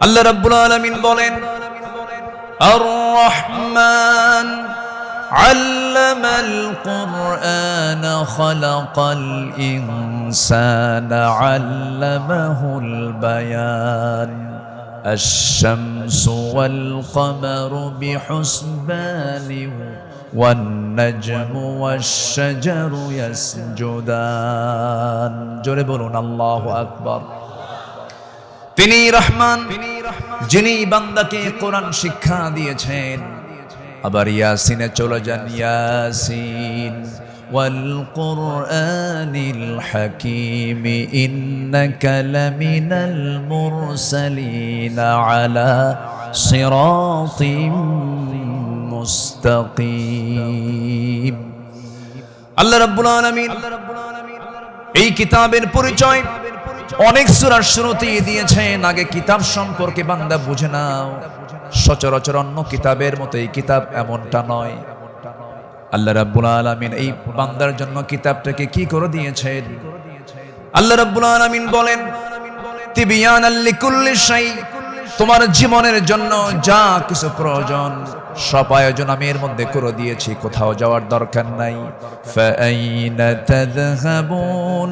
আল্লাহ রাব্বুল আলামিন বলেন আর রহমান আল্লামাল কুরআন খালাকাল ইনসানা আল্লামাহুল বায়ান الشمس والقمر بحسبان والنجم والشجر يسجدان জোরে বলুন আল্লাহু আকবার। তিনি রহমান, যিনি বান্দাকে কোরআন শিক্ষা দিয়েছেন। আবার ইয়াসিনে চলে যান, ইয়াসিন ওয়াল কুরআনিল হাকীম ইন্নাকা লামিনাল মুরসালিন আলা সিরাতিম মুস্তাকিম। আল্লাহ রাব্বুল আলামিন এই কিতাবের পরিচয় অনেক সূরার শুরুতেই দিয়েছেন। আগে কিতাব সম্পর্কে বান্দা বুঝে নাও। সচরাচর অন্য কিতাবের মতো এই কিতাব এমনটা নয়। আল্লাহ রাব্বুল আলামিন এই বান্দার জন্য কিতাবটাকে কি করে দিয়েছেন? আল্লাহ রাব্বুল আলামিন বলেন তিবিয়ানাল লিকুল্লি শাই, তোমার জীবনের জন্য যা কিছু প্রয়োজন সব আয়োজন আমি এর মধ্যে করে দিয়েছি, কোথাও যাওয়ার দরকার নাই। ফাআইনা তাযহাবুন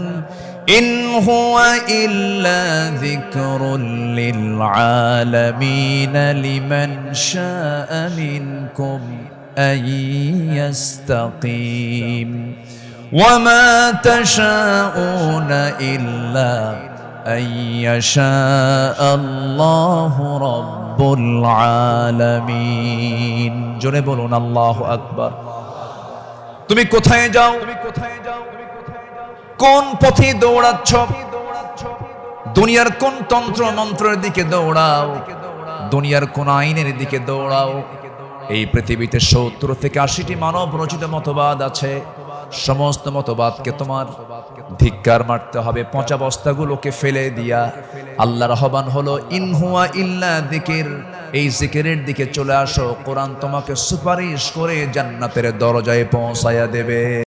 ইন হুয়া ইল্লা যিকরুল লিল আলামিন লিমান শাআ মিনকুম আইয়াস্তাকিম ওয়া মা তাশাউনা ইল্লা আইয়াশা আল্লাহু রাব্বুল আলামিন। জোরে বলুন আল্লাহু আকবার। তুমি কোথায় যাও, কোন পথে দৌড়াচ্ছ, দুনিয়ার কোন তন্ত্র মন্ত্রের দিকে দৌড়াও, দুনিয়ার কোন আইনের দিকে দৌড়াও। এই পৃথিবীতে ৭০ থেকে ৮০টি মানব রচিত মতবাদ আছে। সমস্ত মতবাদকে তোমার ধিক্কার মারতে হবে, পচা বস্তাগুলোকে ফেলে দিয়া আল্লাহর আহ্বান হলো ইন হুয়া ইল্লা যিকির, এই জিকিরের দিকে চলে আসো। কোরআন তোমাকে সুপারিশ করে জান্নাতের দরজায় পৌঁছায়া দেবে।